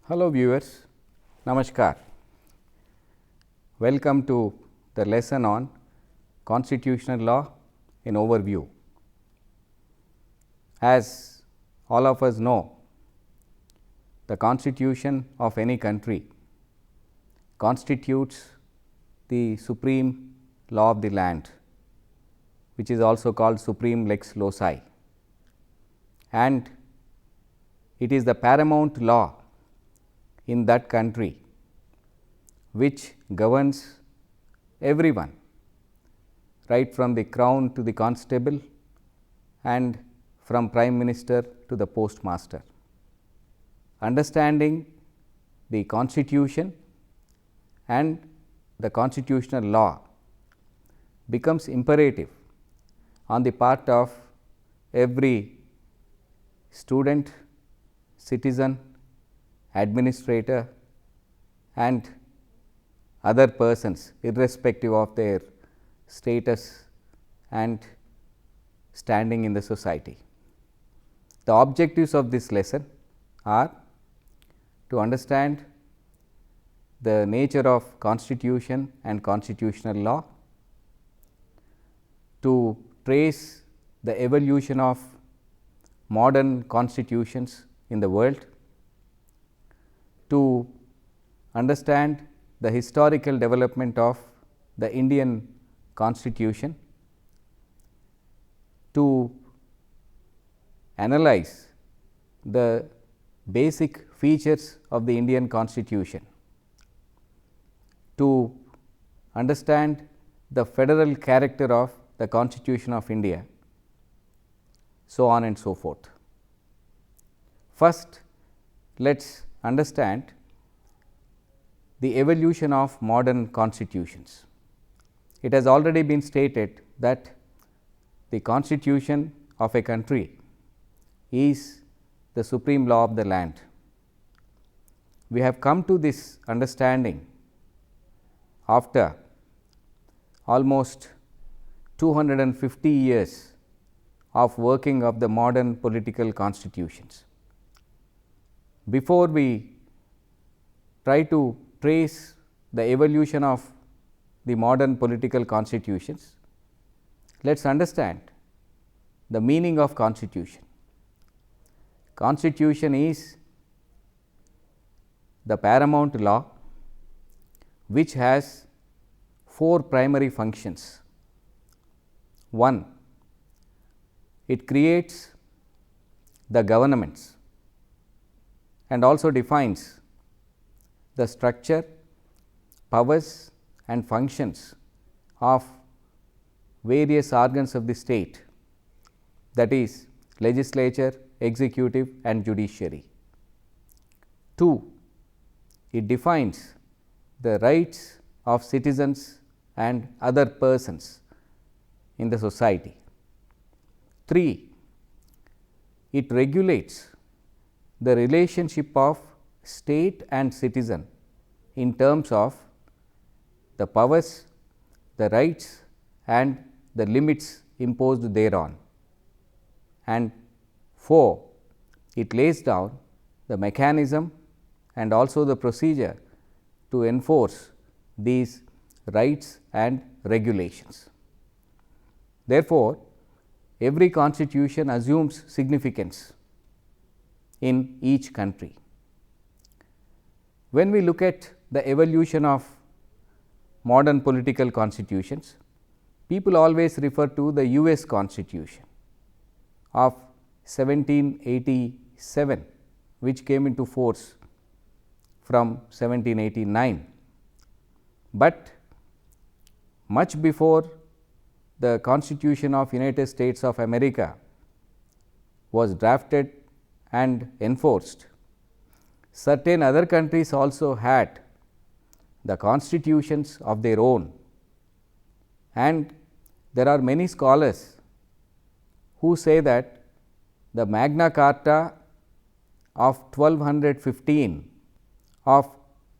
Hello viewers, Namaskar. Welcome to the lesson on constitutional law in overview. As all of us know, the constitution of any country constitutes the supreme law of the land, which is also called supreme lex loci, and it is the paramount law in that country which governs everyone, right from the crown to the constable and from prime minister to the postmaster. Understanding the constitution and the constitutional law becomes imperative on the part of every student, citizen, administrator and other persons, irrespective of their status and standing in the society. The objectives of this lesson are to understand the nature of constitution and constitutional law, to trace the evolution of modern constitutions in the world, to understand the historical development of the Indian constitution, to analyze the basic features of the Indian constitution, to understand the federal character of the Constitution of India, so on and so forth. First, let us understand the evolution of modern constitutions. It has already been stated that the constitution of a country is the supreme law of the land. We have come to this understanding after almost 250 years of working of the modern political constitutions. Before we try to trace the evolution of the modern political constitutions, let us understand the meaning of constitution. Constitution is the paramount law which has four primary functions. One, it creates the governments and also defines the structure, powers and functions of various organs of the state, that is legislature, executive and judiciary. 2, it defines the rights of citizens and other persons in the society. 3, it regulates the relationship of state and citizen in terms of the powers, the rights and the limits imposed thereon. And 4, it lays down the mechanism and also the procedure to enforce these rights and regulations. Therefore, every constitution assumes significance in each country. When we look at the evolution of modern political constitutions, people always refer to the US Constitution of 1787, which came into force from 1789. But much before the Constitution of United States of America was drafted and enforced, certain other countries also had the constitutions of their own, and there are many scholars who say that the Magna Carta of 1215 of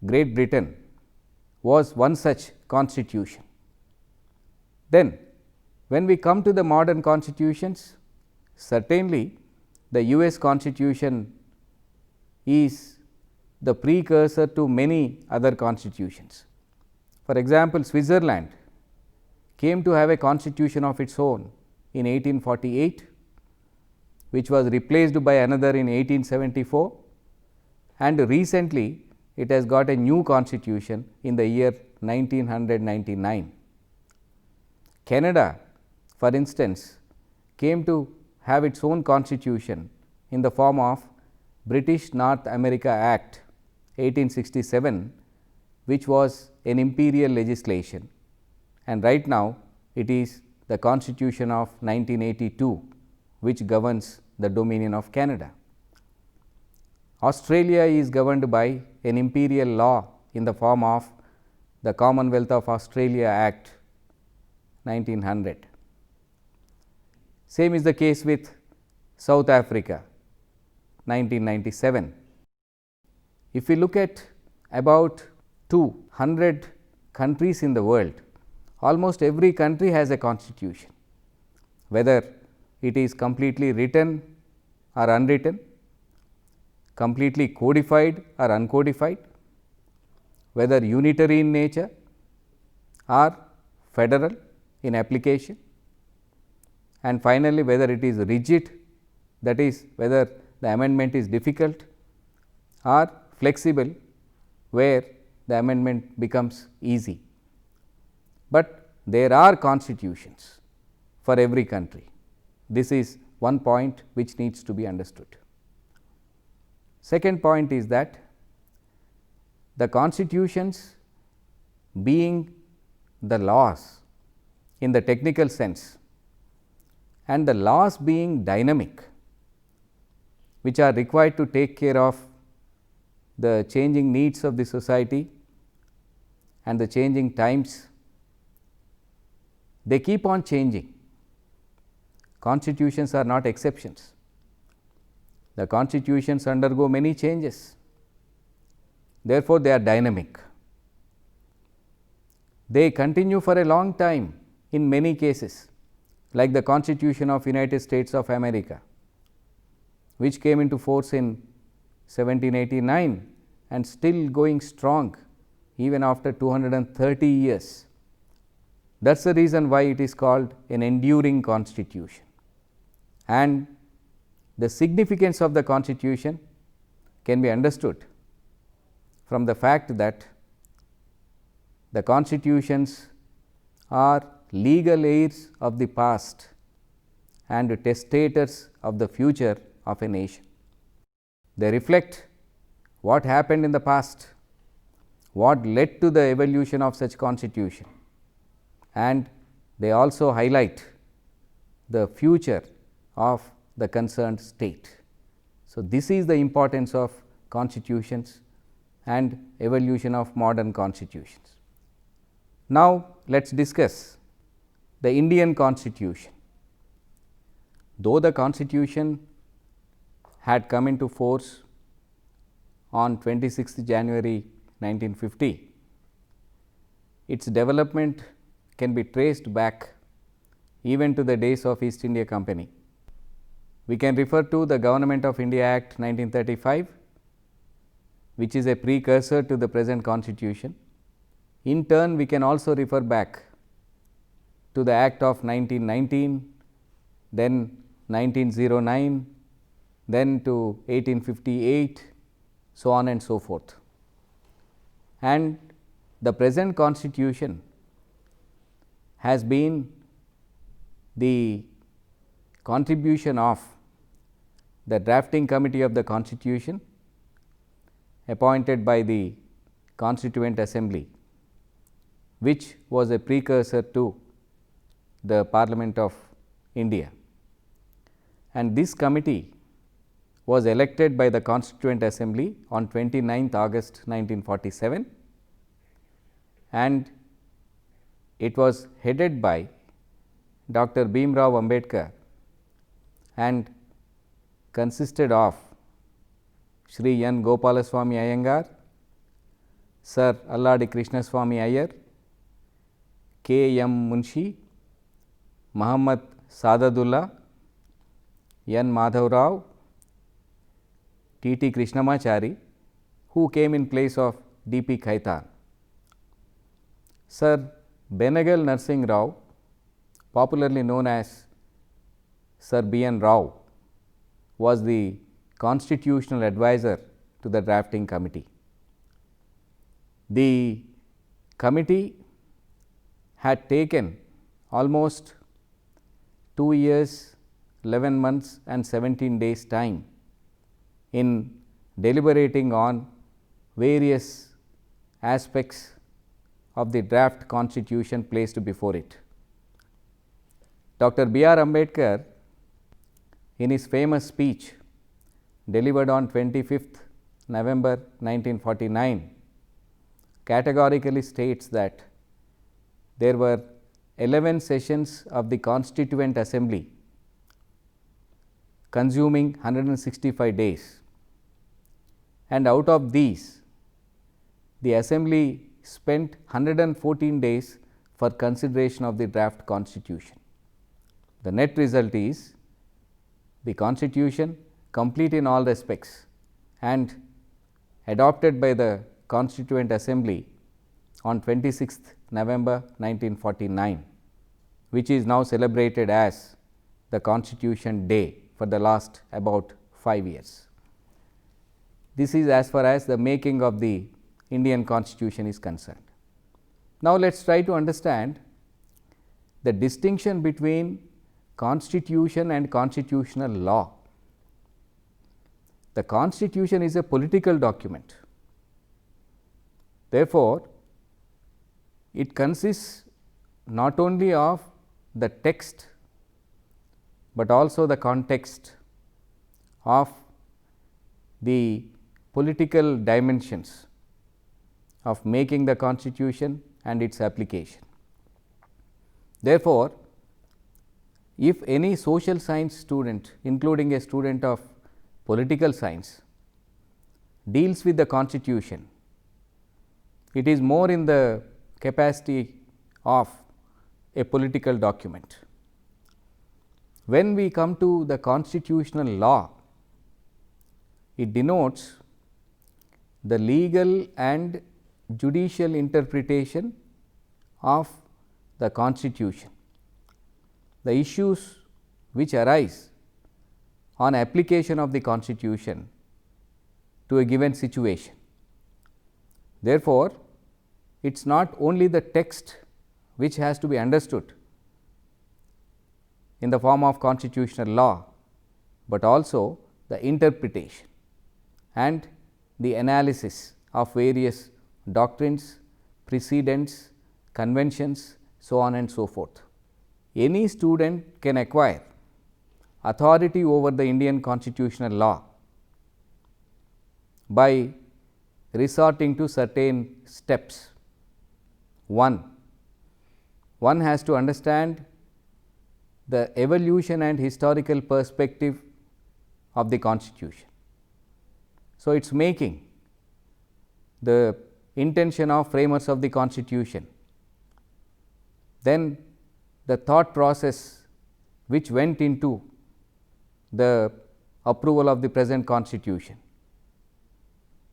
Great Britain was one such constitution. Then when we come to the modern constitutions, certainly the US Constitution is the precursor to many other constitutions. For example, Switzerland came to have a constitution of its own in 1848, which was replaced by another in 1874, and recently it has got a new constitution in the year 1999. Canada, for instance, came to have its own constitution in the form of British North America Act 1867, which was an imperial legislation, and right now it is the Constitution of 1982, which governs the Dominion of Canada. Australia is governed by an imperial law in the form of the Commonwealth of Australia Act 1900. Same is the case with South Africa 1997. If we look at about 200 countries in the world, almost every country has a constitution, whether it is completely written or unwritten, completely codified or uncodified, whether unitary in nature or federal in application, and finally, whether it is rigid, that is whether the amendment is difficult, or flexible, where the amendment becomes easy. But there are constitutions for every country. This is one point which needs to be understood. Second point is that the constitutions, being the laws in the technical sense, and the laws being dynamic, which are required to take care of the changing needs of the society and the changing times, they keep on changing. Constitutions are not exceptions. The constitutions undergo many changes, therefore, they are dynamic. They continue for a long time in many cases, like the Constitution of United States of America, which came into force in 1789 and still going strong even after 230 years. That is the reason why it is called an enduring constitution. And the significance of the constitution can be understood from the fact that the constitutions are legal heirs of the past and testators of the future of a nation. They reflect what happened in the past, what led to the evolution of such constitution, and they also highlight the future of the concerned state. So, this is the importance of constitutions and evolution of modern constitutions. Now, let us discuss the Indian Constitution. Though the Constitution had come into force on 26th January 1950, its development can be traced back even to the days of East India Company. We can refer to the Government of India Act 1935, which is a precursor to the present Constitution. In turn, we can also refer back to the Act of 1919, then 1909, then to 1858, so on and so forth. And the present Constitution has been the contribution of the drafting committee of the Constitution appointed by the Constituent Assembly, which was a precursor to the Parliament of India. And this committee was elected by the Constituent Assembly on 29th August 1947, and it was headed by Dr. Bhimrao Ambedkar and consisted of Shri N. Gopalaswamy Iyengar, Sir Alladi Krishnaswamy Iyer, K. M. Munshi, Muhammad Sadadullah, N. Madhav Rao, T. T. Krishnamachari, who came in place of D.P. Khaitan. Sir Benegal Narsingh Rao, popularly known as Sir B.N. Rao, was the constitutional advisor to the drafting committee. The committee had taken almost 2 years, 11 months and 17 days time in deliberating on various aspects of the draft constitution placed before it. Dr. B. R. Ambedkar, in his famous speech delivered on 25th November 1949, categorically states that there were 11 sessions of the Constituent Assembly consuming 165 days, and out of these the Assembly spent 114 days for consideration of the draft constitution. The net result is the constitution, complete in all respects and adopted by the Constituent Assembly on 26th November 1949, which is now celebrated as the Constitution Day for the last about 5 years. This is as far as the making of the Indian Constitution is concerned. Now, let us try to understand the distinction between Constitution and constitutional law. The Constitution is a political document. Therefore, it consists not only of the text, but also the context of the political dimensions of making the Constitution and its application. Therefore, if any social science student, including a student of political science, deals with the Constitution, it is more in the capacity of a political document. When we come to the constitutional law, it denotes the legal and judicial interpretation of the Constitution, the issues which arise on application of the Constitution to a given situation. Therefore, it is not only the text which has to be understood in the form of constitutional law, but also the interpretation and the analysis of various doctrines, precedents, conventions, so on and so forth. Any student can acquire authority over the Indian constitutional law by resorting to certain steps. One has to understand the evolution and historical perspective of the Constitution. So, it is making, the intention of framers of the Constitution, then the thought process which went into the approval of the present Constitution.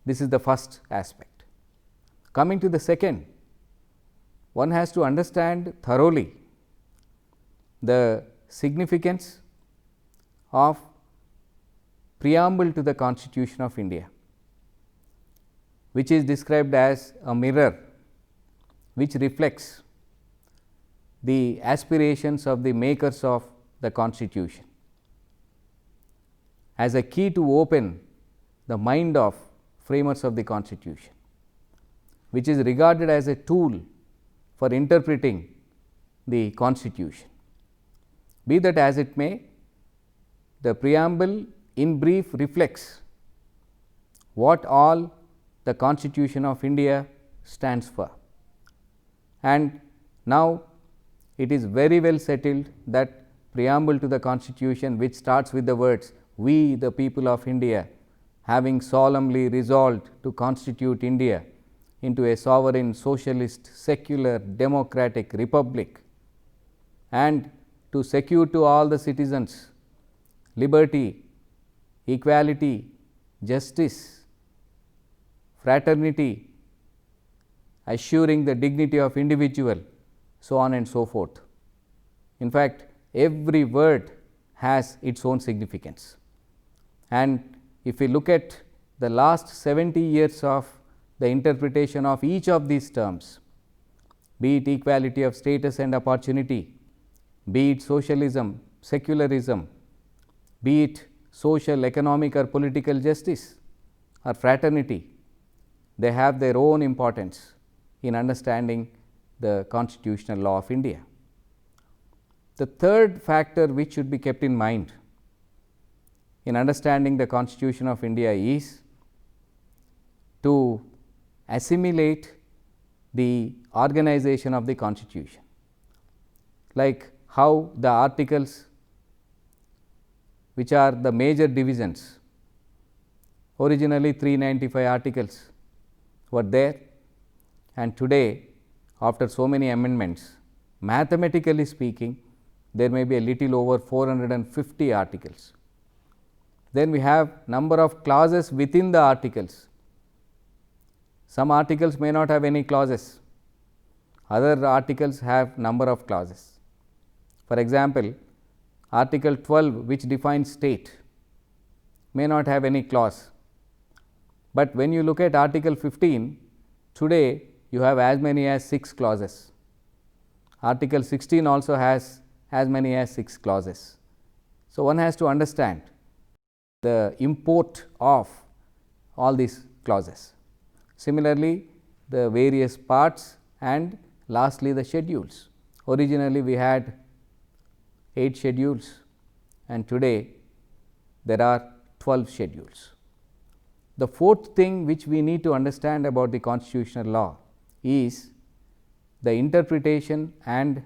This is the first aspect. Coming to the second, one has to understand thoroughly the significance of preamble to the Constitution of India, which is described as a mirror which reflects the aspirations of the makers of the Constitution, as a key to open the mind of framers of the Constitution, which is regarded as a tool for interpreting the Constitution. Be that as it may, the preamble in brief reflects what all the Constitution of India stands for. And now, it is very well settled that preamble to the Constitution, which starts with the words, "We the people of India, having solemnly resolved to constitute India into a sovereign, socialist, secular, democratic republic, and to secure to all the citizens liberty, equality, justice, fraternity, assuring the dignity of individual, so on and so forth. In fact, every word has its own significance. And if we look at the last 70 years of the interpretation of each of these terms, be it equality of status and opportunity, be it socialism, secularism, be it social, economic or political justice or fraternity, they have their own importance in understanding the constitutional law of India. The third factor which should be kept in mind in understanding the Constitution of India is to assimilate the organization of the Constitution, like how the articles which are the major divisions, originally 395 articles were there, and today after so many amendments, mathematically speaking, there may be a little over 450 articles. Then we have number of clauses within the articles. Some articles may not have any clauses, other articles have number of clauses. For example, article 12 which defines state may not have any clause, but when you look at article 15, today you have as many as 6 clauses. Article 16 also has as many as 6 clauses. So, one has to understand the import of all these clauses. Similarly, the various parts and lastly the schedules. Originally we had 8 schedules and today there are 12 schedules. The fourth thing which we need to understand about the constitutional law is the interpretation and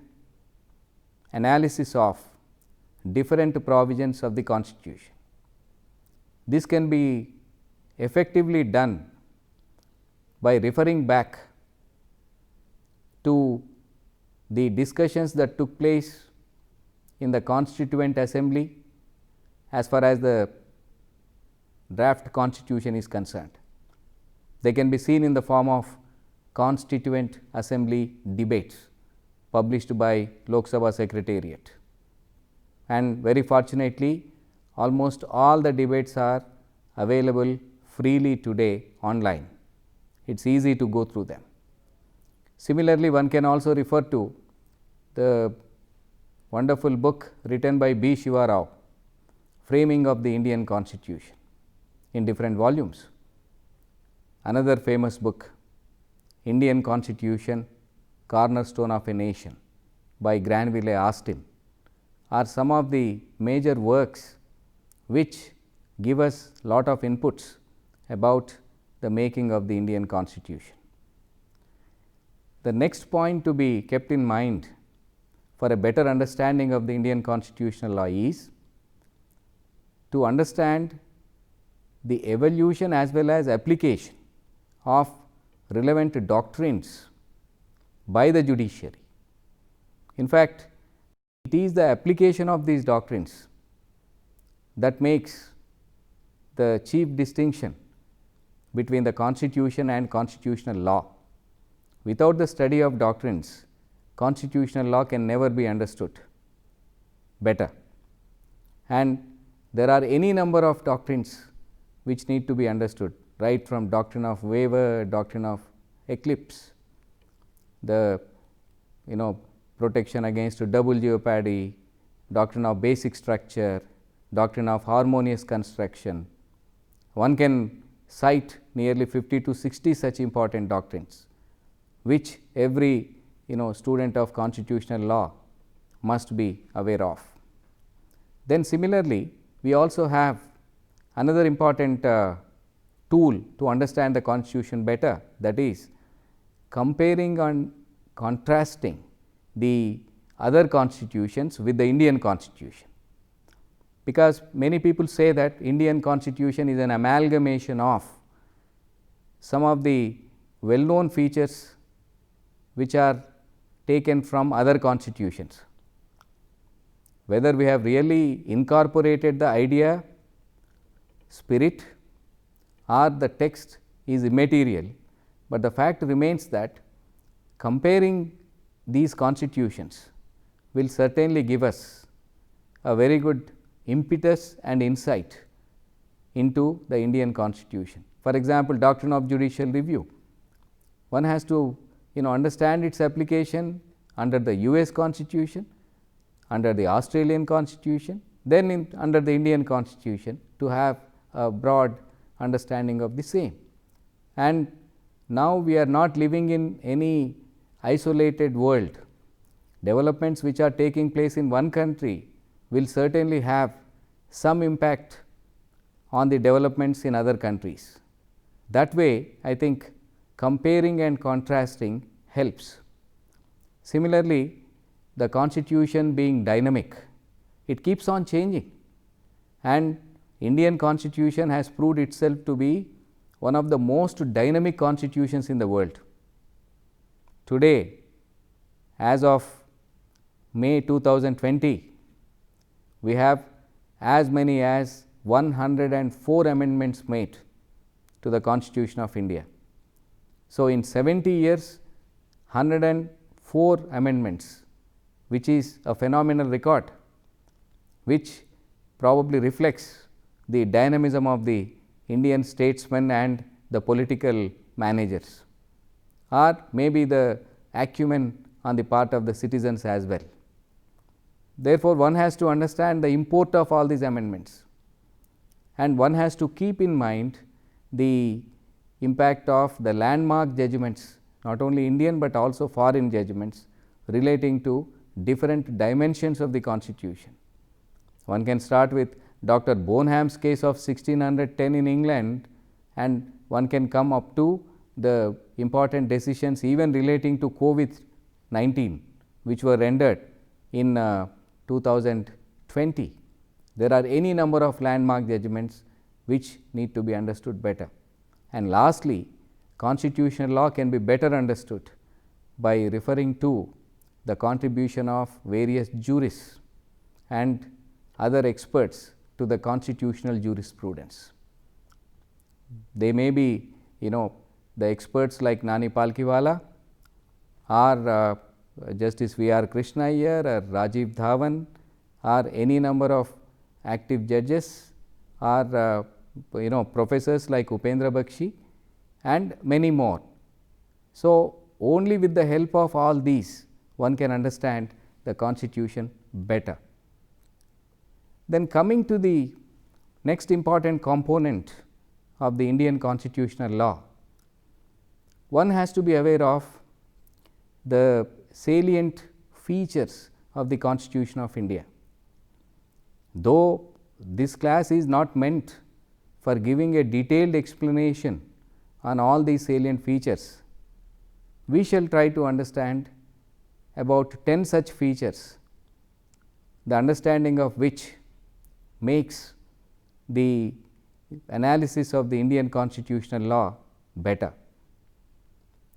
analysis of different provisions of the Constitution. This can be effectively done by referring back to the discussions that took place in the Constituent Assembly as far as the draft Constitution is concerned. They can be seen in the form of Constituent Assembly debates published by Lok Sabha Secretariat, and very fortunately almost all the debates are available freely today online. It is easy to go through them. Similarly, one can also refer to the wonderful book written by B. Shiva Rao, Framing of the Indian Constitution, in different volumes. Another famous book, Indian Constitution, Cornerstone of a Nation, by Granville Austin, are some of the major works which give us lot of inputs about the making of the Indian Constitution. The next point to be kept in mind for a better understanding of the Indian constitutional law is to understand the evolution as well as application of relevant doctrines by the judiciary. In fact, it is the application of these doctrines that makes the chief distinction between the Constitution and constitutional law. Without the study of doctrines, constitutional law can never be understood better, and there are any number of doctrines which need to be understood, right from doctrine of waiver, doctrine of eclipse, the protection against double jeopardy, doctrine of basic structure, doctrine of harmonious construction. One can cite nearly 50 to 60 such important doctrines, which every student of constitutional law must be aware of. Then similarly, we also have another important tool to understand the constitution better, that is comparing and contrasting the other constitutions with the Indian Constitution, because many people say that Indian Constitution is an amalgamation of some of the well known features which are taken from other constitutions. Whether we have really incorporated the idea, spirit or the text is immaterial, but the fact remains that comparing these constitutions will certainly give us a very good impetus and insight into the Indian constitution. For example, doctrine of judicial review, one has to understand its application under the US constitution, under the Australian constitution, then under the Indian constitution to have a broad understanding of the same. And now we are not living in any isolated world. Developments which are taking place in one country will certainly have some impact on the developments in other countries. That way, I think comparing and contrasting helps. Similarly, the constitution being dynamic, it keeps on changing, and Indian constitution has proved itself to be one of the most dynamic constitutions in the world. Today, as of May 2020, we have as many as 104 amendments made to the Constitution of India. So, in 70 years, 104 amendments, which is a phenomenal record, which probably reflects the dynamism of the Indian statesmen and the political managers, or maybe the acumen on the part of the citizens as well. Therefore, one has to understand the import of all these amendments, and one has to keep in mind the impact of the landmark judgments, not only Indian, but also foreign judgments relating to different dimensions of the constitution. One can start with Dr. Bonham's case of 1610 in England, and one can come up to the important decisions even relating to COVID-19, which were rendered in 2020. There are any number of landmark judgments which need to be understood better. And lastly, constitutional law can be better understood by referring to the contribution of various jurists and other experts to the constitutional jurisprudence. They may be the experts like Nani Palkhiwala, or Justice V.R. Krishna Iyer, or Rajiv Dhawan, or any number of active judges, or professors like Upendra Bakshi and many more. So, only with the help of all these one can understand the constitution better. Then coming to the next important component of the Indian constitutional law, one has to be aware of the salient features of the Constitution of India. Though this class is not meant for giving a detailed explanation on all these salient features, we shall try to understand about 10 such features, the understanding of which makes the analysis of the Indian constitutional law better.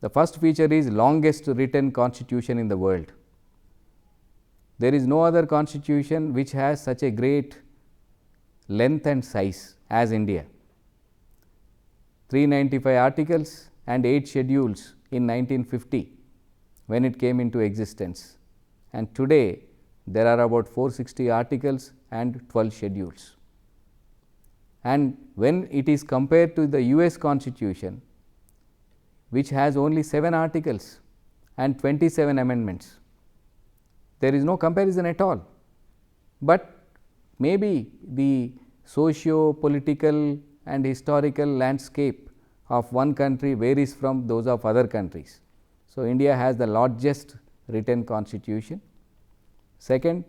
The first feature is longest written constitution in the world. There is no other constitution which has such a great length and size as India. 395 articles and 8 schedules in 1950 when it came into existence, and today there are about 460 articles and 12 schedules. And when it is compared to the US Constitution, which has only 7 articles and 27 amendments, there is no comparison at all. But maybe the socio-political and historical landscape of one country varies from those of other countries. So, India has the largest written constitution. Second,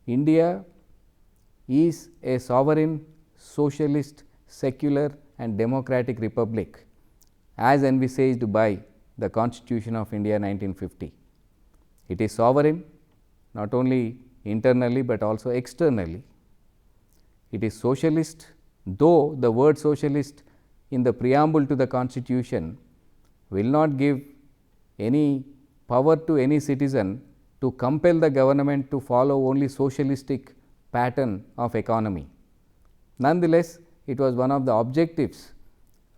India is a sovereign, socialist, secular and democratic republic as envisaged by the Constitution of India 1950. It is sovereign not only internally, but also externally. It is socialist, though the word socialist in the preamble to the Constitution will not give any power to any citizen to compel the government to follow only socialistic pattern of economy. Nonetheless, it was one of the objectives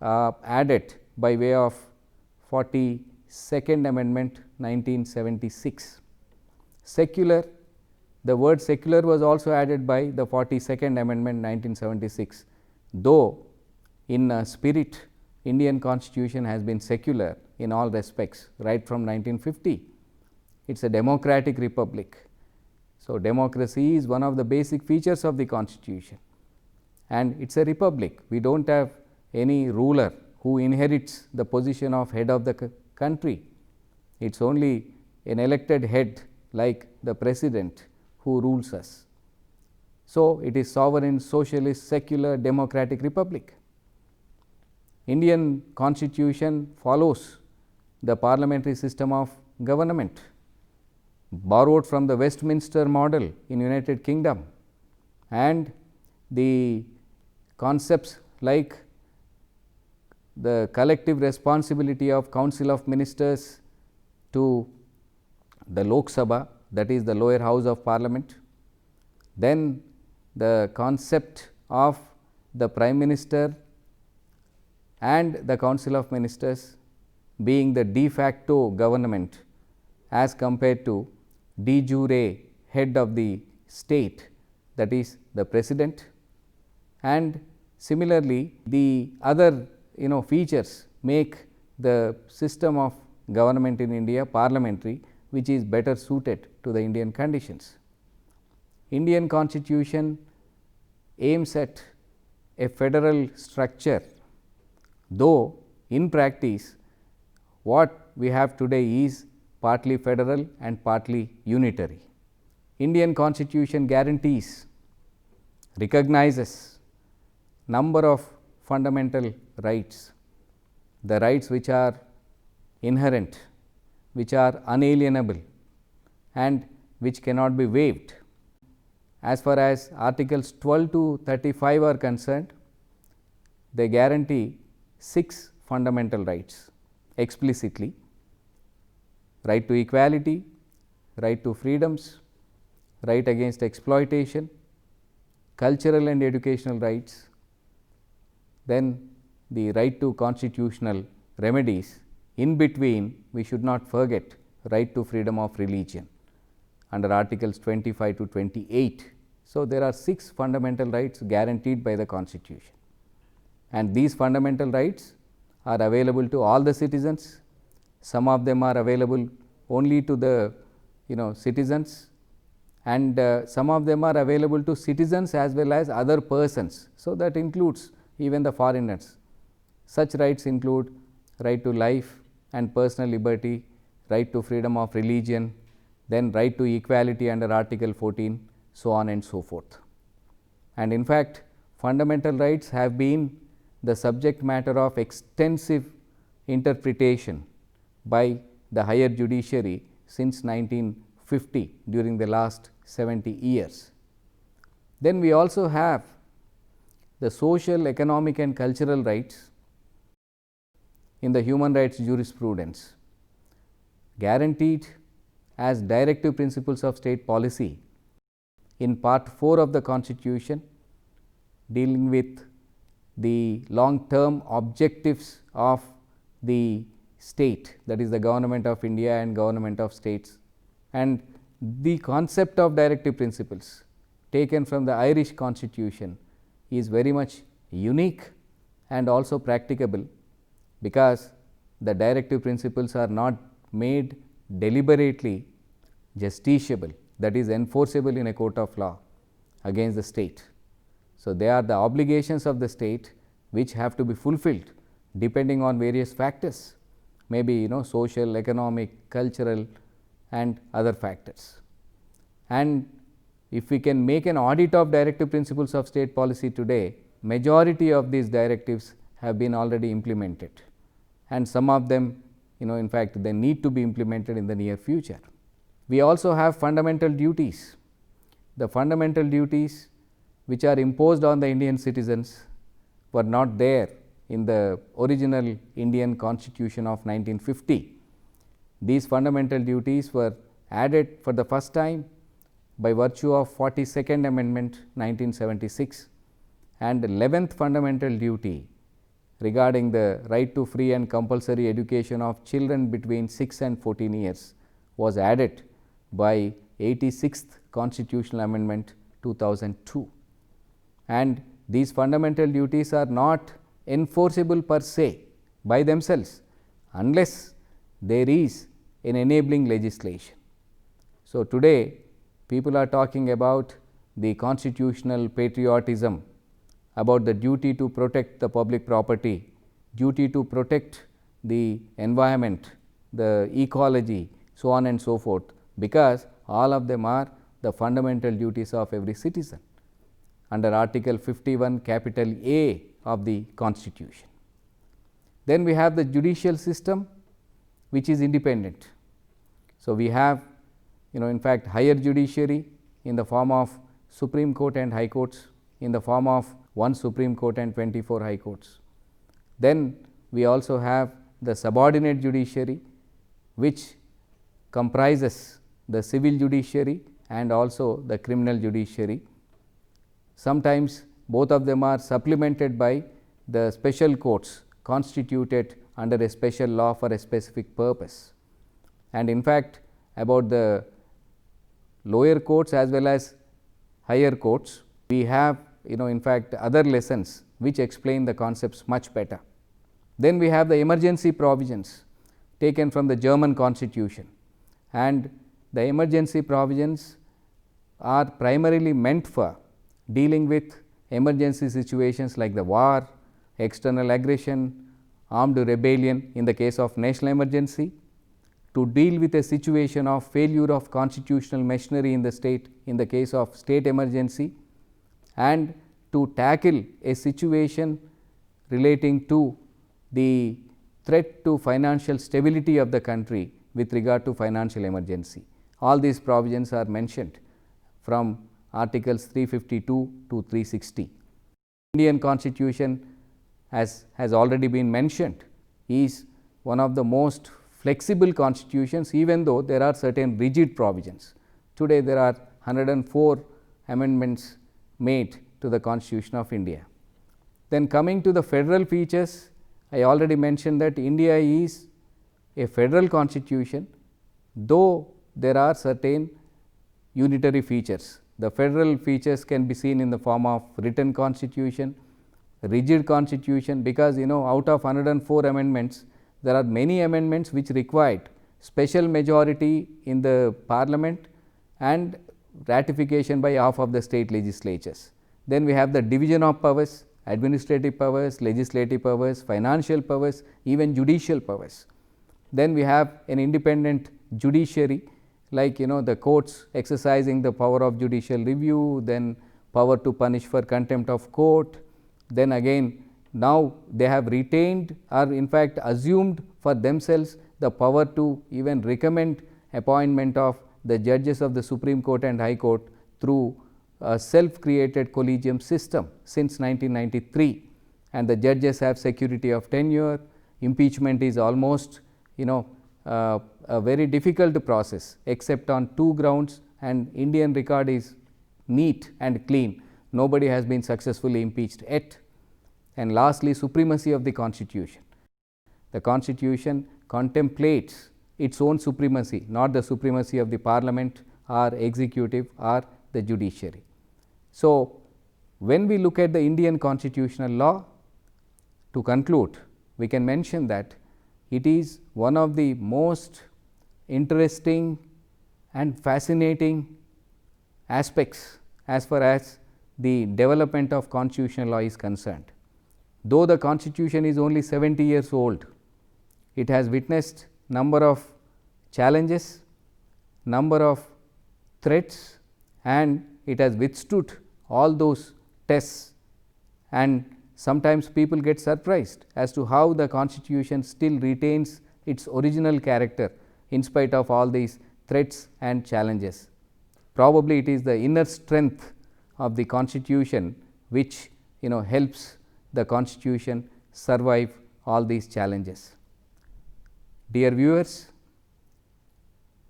added by way of 42nd Amendment 1976. Secular, the word secular was also added by the 42nd Amendment 1976, though in spirit Indian Constitution has been secular in all respects right from 1950. It is a democratic republic. So, democracy is one of the basic features of the Constitution, and it is a republic. We do not have any ruler who inherits the position of head of the country. It is only an elected head like the president who rules us. So, it is sovereign, socialist, secular, democratic republic. Indian Constitution follows the parliamentary system of government, borrowed from the Westminster model in United Kingdom, and the concepts like the collective responsibility of Council of Ministers to the Lok Sabha, that is the lower house of parliament, then the concept of the Prime Minister and the Council of Ministers being the de facto government as compared to de jure head of the state, that is the President, and similarly the other features make the system of government in India parliamentary, which is better suited to the Indian conditions. Indian Constitution aims at a federal structure, though in practice what we have today is partly federal and partly unitary. Indian Constitution guarantees, recognizes number of fundamental rights, the rights which are inherent, which are unalienable and which cannot be waived. As far as articles 12 to 35 are concerned, they guarantee 6 fundamental rights explicitly: right to equality, right to freedoms, right against exploitation, cultural and educational rights, then the right to constitutional remedies. In between, we should not forget right to freedom of religion under articles 25 to 28. So, there are 6 fundamental rights guaranteed by the Constitution, and these fundamental rights are available to all the citizens. Some of them are available only to the citizens, and some of them are available to citizens as well as other persons. So, that includes even the foreigners. Such rights include right to life and personal liberty, right to freedom of religion, then right to equality under article 14, so on and so forth. And in fact, fundamental rights have been the subject matter of extensive interpretation by the higher judiciary since 1950, during the last 70 years. Then we also have the social, economic and cultural rights in the human rights jurisprudence, guaranteed as directive principles of state policy in part 4 of the Constitution, dealing with the long term objectives of the state, that is the government of India and government of states. And the concept of directive principles taken from the Irish Constitution is very much unique and also practicable, because the directive principles are not made deliberately justiciable, that is enforceable in a court of law against the state. So, they are the obligations of the state which have to be fulfilled depending on various factors, maybe social, economic, cultural and other factors. And if we can make an audit of directive principles of state policy today, majority of these directives have been already implemented, and some of them in fact they need to be implemented in the near future. We also have fundamental duties. The fundamental duties which are imposed on the Indian citizens were not there in the original Indian Constitution of 1950. These fundamental duties were added for the first time by virtue of 42nd Amendment 1976, and 11th fundamental duty regarding the right to free and compulsory education of children between 6 and 14 years was added by 86th Constitutional Amendment 2002. And these fundamental duties are not enforceable per se by themselves, unless there is an enabling legislation. So, today people are talking about the constitutional patriotism, about the duty to protect the public property, duty to protect the environment, the ecology, so on and so forth, because all of them are the fundamental duties of every citizen under Article 51 capital A of the Constitution. Then we have the judicial system, which is independent. So, we have in fact higher judiciary in the form of Supreme Court and High Courts, in the form of 1 Supreme Court and 24 High Courts. Then we also have the subordinate judiciary, which comprises the civil judiciary and also the criminal judiciary. Sometimes both of them are supplemented by the special courts constituted under a special law for a specific purpose. And in fact, about the lower courts as well as higher courts, we have in fact other lessons which explain the concepts much better. Then we have the emergency provisions taken from the German Constitution, and the emergency provisions are primarily meant for dealing with emergency situations like the war, external aggression, armed rebellion in the case of national emergency, to deal with a situation of failure of constitutional machinery in the state in the case of state emergency, and to tackle a situation relating to the threat to financial stability of the country with regard to financial emergency. All these provisions are mentioned from articles 352 to 360. Indian Constitution, as has already been mentioned, is one of the most flexible constitutions, even though there are certain rigid provisions. Today there are 104 amendments made to the Constitution of India. Then coming to the federal features, I already mentioned that India is a federal constitution, though there are certain unitary features. The federal features can be seen in the form of written constitution, rigid constitution, because out of 104 amendments, there are many amendments which required special majority in the parliament and ratification by half of the state legislatures. Then we have the division of powers, administrative powers, legislative powers, financial powers, even judicial powers. Then we have an independent judiciary, like the courts exercising the power of judicial review, then power to punish for contempt of court. Then again, now they have retained or in fact assumed for themselves the power to even recommend appointment of the judges of the Supreme Court and High Court through a self created collegium system since 1993, and the judges have security of tenure. Impeachment is almost a very difficult process, except on 2 grounds, and Indian record is neat and clean. Nobody has been successfully impeached yet. And lastly, supremacy of the Constitution. The Constitution contemplates its own supremacy, not the supremacy of the parliament or executive or the judiciary. So, when we look at the Indian constitutional law, to conclude, we can mention that it is one of the most interesting and fascinating aspects as far as the development of constitutional law is concerned. Though the Constitution is only 70 years old, it has witnessed number of challenges, number of threats, and it has withstood all those tests, and sometimes people get surprised as to how the Constitution still retains its original character in spite of all these threats and challenges. Probably it is the inner strength of the Constitution which helps the Constitution survive all these challenges. Dear viewers,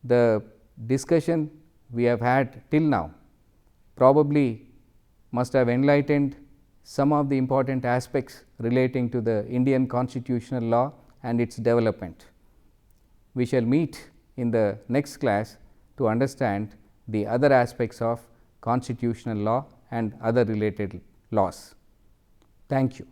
the discussion we have had till now probably must have enlightened some of the important aspects relating to the Indian constitutional law and its development. We shall meet in the next class to understand the other aspects of constitutional law and other related laws. Thank you.